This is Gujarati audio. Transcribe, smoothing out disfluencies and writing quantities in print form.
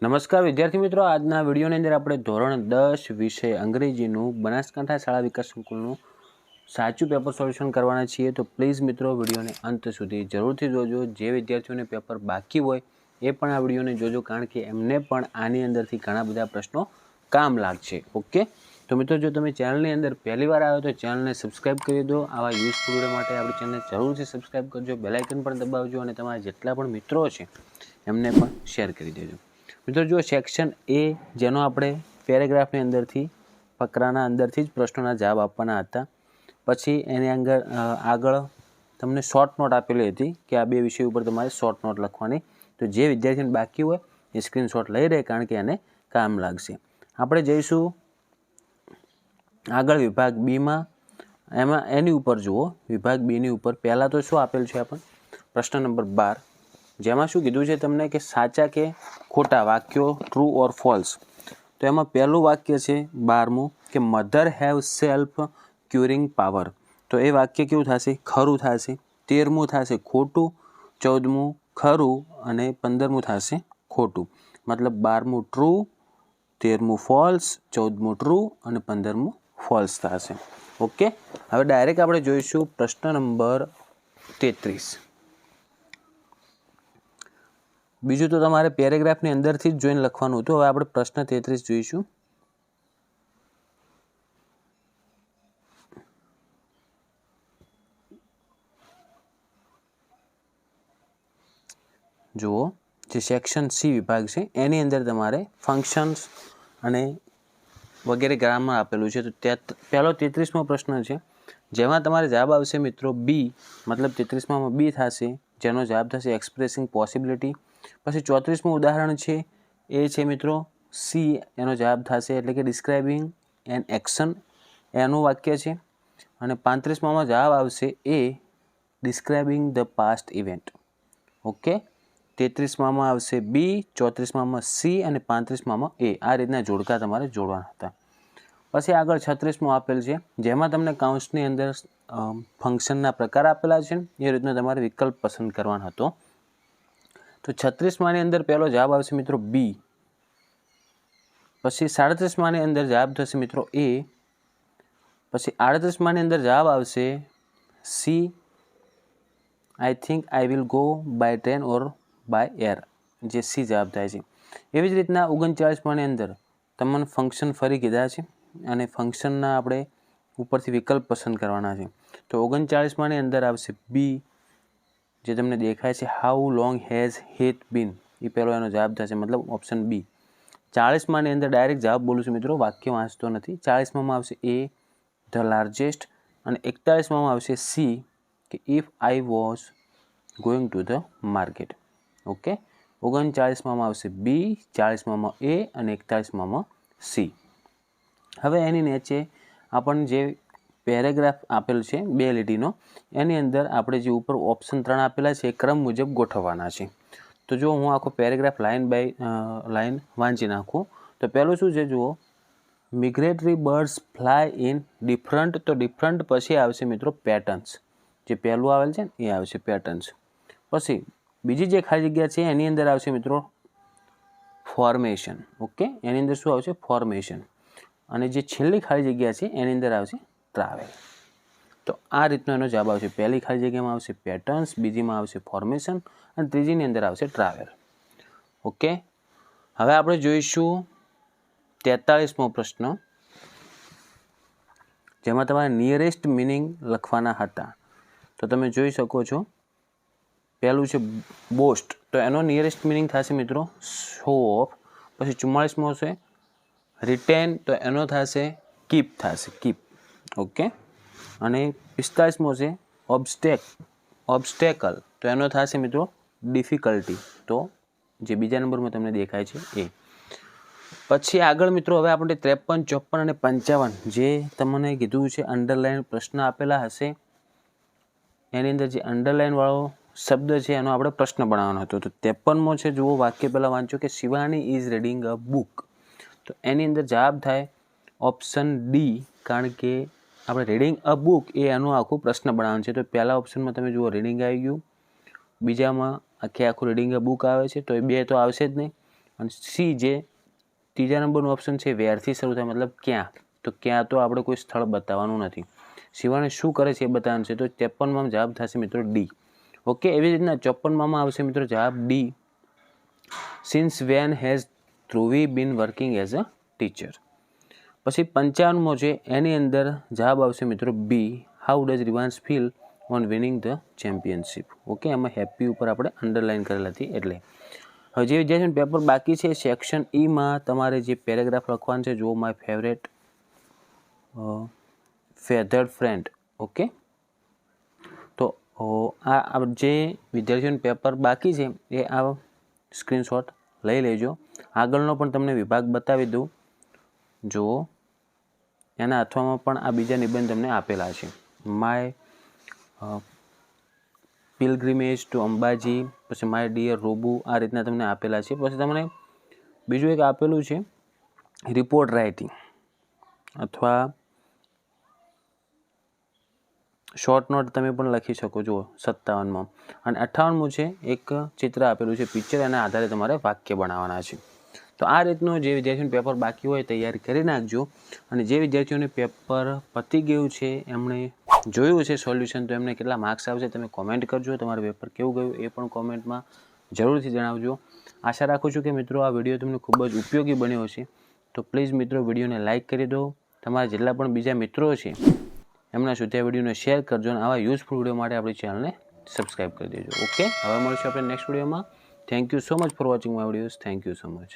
નમસ્કાર વિદ્યાર્થી મિત્રો, આજના વિડીયોની અંદર આપણે ધોરણ 10 વિષય અંગ્રેજીનું બનાસકાંઠા શાળા વિકાસ સંકુલનું સાચું પેપર સોલ્યુશન કરવાના છીએ. તો પ્લીઝ મિત્રો વિડીયોને અંત સુધી જરૂરથી જોજો. જે વિદ્યાર્થીઓને પેપર બાકી હોય એ પણ આ વિડીયોને જોજો, કારણ કે એમને પણ આની અંદરથી ઘણા બધા પ્રશ્નો કામ લાગશે. ઓકે, તો મિત્રો જો તમે ચેનલની અંદર પહેલી વાર આવ્યો તો ચેનલને સબસ્ક્રાઈબ કરી દો. આવા યુઝફુલ વિડીયો માટે આપણી ચેનલને જરૂરથી સબસ્ક્રાઈબ કરજો, બેલ આઇકન પણ દબાવજો અને તમારા જેટલા પણ મિત્રો છે એમને પણ શેર કરી દેજો. મિત્રો જો સેક્શન એ, જેનો આપણે પેરેગ્રાફની અંદરથી ફકરાના અંદરથી જ પ્રશ્નોના જવાબ આપવાના હતા. પછી એની આગળ તમને શોર્ટ નોટ આપેલી હતી કે આ બે વિષય ઉપર તમારે શોર્ટ નોટ લખવાની. તો જે વિદ્યાર્થીને બાકી હોય એ સ્ક્રીનશોટ લઈ રહે, કારણ કે એને કામ લાગશે. આપણે જઈશું આગળ વિભાગ બીમાં. એમાં એની ઉપર જુઓ, વિભાગ બીની ઉપર પહેલાં તો શું આપેલ છે આપણને? પ્રશ્ન નંબર 12, જેમાં શું કીધું છે તમને કે સાચા કે ખોટા વાક્યો, ટ્રુ ઓર ફોલ્સ. તો એમાં પહેલું વાક્ય છે 12મું કે mother have self curing power. તો એ વાક્ય કેવું થશે? ખરું થશે. 13મું થશે ખોટું, 14મું ખરું અને 15મું થશે ખોટું. મતલબ 12મું ટ્રુ, 13મું ફોલ્સ, 14મું ટ્રુ અને 15મું ફોલ્સ થશે. ઓકે, હવે ડાયરેક્ટ આપણે જોઈશું પ્રશ્ન નંબર 33. બીજું તો તમારે પેરેગ્રાફની અંદરથી જ જોઈને લખવાનું હતું. હવે આપણે પ્રશ્ન 33 જોઈશું. જુઓ, જે સેક્શન સી વિભાગ છે એની અંદર તમારે ફંક્શન્સ અને વગેરે ગ્રામર આપેલું છે. તો ત્યાં પહેલો 33મો પ્રશ્ન છે, જેમાં તમારે જવાબ આવશે મિત્રો બી. મતલબ 33માં બી થશે, જેનો જવાબ થશે એક્સપ્રેસિંગ પોસિબિલિટી. પછી 34મું ઉદાહરણ છે એ છે મિત્રો સી, એનો જવાબ થશે એટલે કે ડિસ્ક્રાઇબિંગ એન એક્શન, એનું વાક્ય છે. અને 35માં જવાબ આવશે A, describing the past event. Okay, 33માં આવશે બી, 34માં સી અને 35માં એ. આ રીતના જોડકા તમારે જોડવાના હતા. પછી આગળ 36મું આપેલ છે, જેમાં તમને કાઉન્સની અંદર ફંક્શનના પ્રકાર આપેલા છે. એ રીતના તમારે વિકલ્પ પસંદ કરવાનો હતો. તો 36માની અંદર પહેલો જવાબ આવશે મિત્રો બી. પછી 37માની અંદર જવાબ થશે મિત્રો એ. પછી 38માની અંદર જવાબ આવશે C, I think I will go by train or by air, જે સી જવાબ થાય છે. એવી જ રીતના 39માની અંદર તમને ફંક્શન ફરી કીધા છે અને ફંક્શનના આપણે ઉપરથી વિકલ્પ પસંદ કરવાના છે. તો 39માની અંદર આવશે બી, જે તમને દેખાય છે હાઉ લોંગ હેઝ હિટ બીન, એ પહેલો એનો જવાબ થશે, મતલબ ઓપ્શન બી. 40માની અંદર ડાયરેક્ટ જવાબ બોલું છું મિત્રો, વાક્ય વાંચતો નથી. 40માં આવશે એ, ધ લાર્જેસ્ટ. અને 41માં આવશે સી, કે if I was going to the market. Okay, 39માં આવશે બી, 40માં એ અને 41માં સી. હવે એની નીચે આપણને જે પેરેગ્રાફ આપેલ છે 2 લીટીનો, એની અંદર આપણે જે ઉપર ઓપ્શન 3 આપેલા છે એ ક્રમ મુજબ ગોઠવવાના છે. તો જો હું આખો પેરેગ્રાફ લાઇન બાય લાઇન વાંચી નાખું તો પહેલું શું છે જુઓ, મિગ્રેટરી બર્ડ્સ ફ્લાય ઇન ડિફરન્ટ. તો ડિફરન્ટ પછી આવશે મિત્રો પેટર્ન્સ. જે પહેલું આવેલ છે ને એ આવશે પેટર્ન્સ. પછી બીજી જે ખાલી જગ્યા છે એની અંદર આવશે મિત્રો ફોર્મેશન. ઓકે, એની અંદર શું આવશે? ફોર્મેશન. અને જે છેલ્લી ખાલી જગ્યા છે એની અંદર આવશે ટ્રાવેલ. તો આ રીતનો એનો જવાબ આવશે. પહેલી ખાલી જગ્યામાં આવશે પેટર્ન્સ, બીજીમાં આવશે ફોર્મેશન અને ત્રીજીની અંદર આવશે ટ્રાવેલ. ઓકે, હવે આપણે જોઈશું 43મો પ્રશ્ન, જેમાં તમારે નિયરેસ્ટ મિનિંગ લખવાના હતા. તો તમે જોઈ શકો છો, પહેલું છે બોસ્ટ. તો એનો નિયરેસ્ટ મિનિંગ થશે મિત્રો શો ઓફ. પછી 44મો છે રિટેન. તો એનો થશે કીપ થશે, કીપ. ઓકે, અને 45મો છે ઓબ્સ્ટેકલ. તો એનો થશે મિત્રો ડિફિકલ્ટી. તો જે બીજા નંબરમાં તમને દેખાય છે એ. પછી આગળ મિત્રો હવે આપણે 53, 54 અને 55, જે તમને કીધું છે અંડરલાઈન પ્રશ્ન આપેલા હશે, એની અંદર જે અંડરલાઈન વાળો શબ્દ છે એનો આપણે પ્રશ્ન બનાવવાનો હતો. તો 53મો છે, જુઓ વાક્ય પહેલાં વાંચો કે Shivani is reading a book. તો એની અંદર જવાબ થાય ઓપ્શન ડી, કારણ કે આપણે રીડિંગ અ બુક એ એનું આખું પ્રશ્ન બનાવવાનું છે. તો પહેલા ઓપ્શનમાં તમે જુઓ રીડિંગ આવી ગયું, બીજામાં આખું રીડિંગ અ બુક આવે છે, તો એ બે તો આવશે જ નહીં. અને સી જે ત્રીજા નંબરનું ઓપ્શન છે વેરથી શરૂ થાય, મતલબ ક્યાં, તો ક્યાં તો આપણે કોઈ સ્થળ બતાવવાનું નથી. શિવાને શું કરે છે એ બતાવવાનું છે, તો 53માં જવાબ થશે મિત્રો ડી. ઓકે, એવી રીતના 54માં આવશે મિત્રો જવાબ D. Since when has Dhruvi been working as a teacher. પછી 55મો છે એની અંદર જવાબ આવશે મિત્રો B. How does Rivans feel on winning the championship. Okay, એમાં હેપી ઉપર આપણે અંડરલાઇન કરેલા હતી એટલે. હવે જે વિદ્યાર્થીઓનું પેપર બાકી છે સેક્શન ઈમાં તમારે જે પેરેગ્રાફ લખવાનું છે, જુઓ માય ફેવરેટ ફેધર્ડ ફ્રેન્ડ. ઓકે, તો આ જે વિદ્યાર્થીઓનું પેપર બાકી છે એ આ સ્ક્રીનશોટ લઈ લેજો. આગળનો પણ તમને વિભાગ બતાવી દઉં, જુઓ એના અથવામાં પણ આ બીજા નિબંધ તમને આપેલા છે. માય પિલગ્રીમેજ ટુ અંબાજી, પછી માય ડિયર રોબુ, આ રીતના તમને આપેલા છે. પછી તમને બીજું એક આપેલું છે રિપોર્ટ રાઇટિંગ અથવા શોર્ટ નોટ તમે પણ લખી શકો છો 57માં. અને 58મું છે એક ચિત્ર આપેલું છે પિક્ચર, એના આધારે તમારે વાક્ય બનાવવાના છે. તો આ રીતનું જે વિદ્યાર્થીઓનું પેપર બાકી હોય તૈયારી કરી નાખજો. અને જે વિદ્યાર્થીઓને પેપર પતી ગયું છે એમણે જોયું છે સોલ્યુશન, તો એમને કેટલા માર્ક્સ આવશે તમે કોમેન્ટ કરજો. તમારું પેપર કેવું ગયું એ પણ કોમેન્ટમાં જરૂરથી જણાવજો. આશા રાખું છું કે મિત્રો આ વિડીયો તમને ખૂબ જ ઉપયોગી બન્યો હશે. તો પ્લીઝ મિત્રો વિડીયોને લાઇક કરી દો. તમારા જેટલા પણ બીજા મિત્રો છે એમના સુધી આ વિડીયોને શેર કરજો. અને આવા યુઝફુલ વિડીયો માટે આપણી ચેનલને સબસ્ક્રાઈબ કરી દેજો. ઓકે, હવે મળીશું આપણે નેક્સ્ટ વિડીયોમાં. Thank you so much for watching my videos. Thank you so much.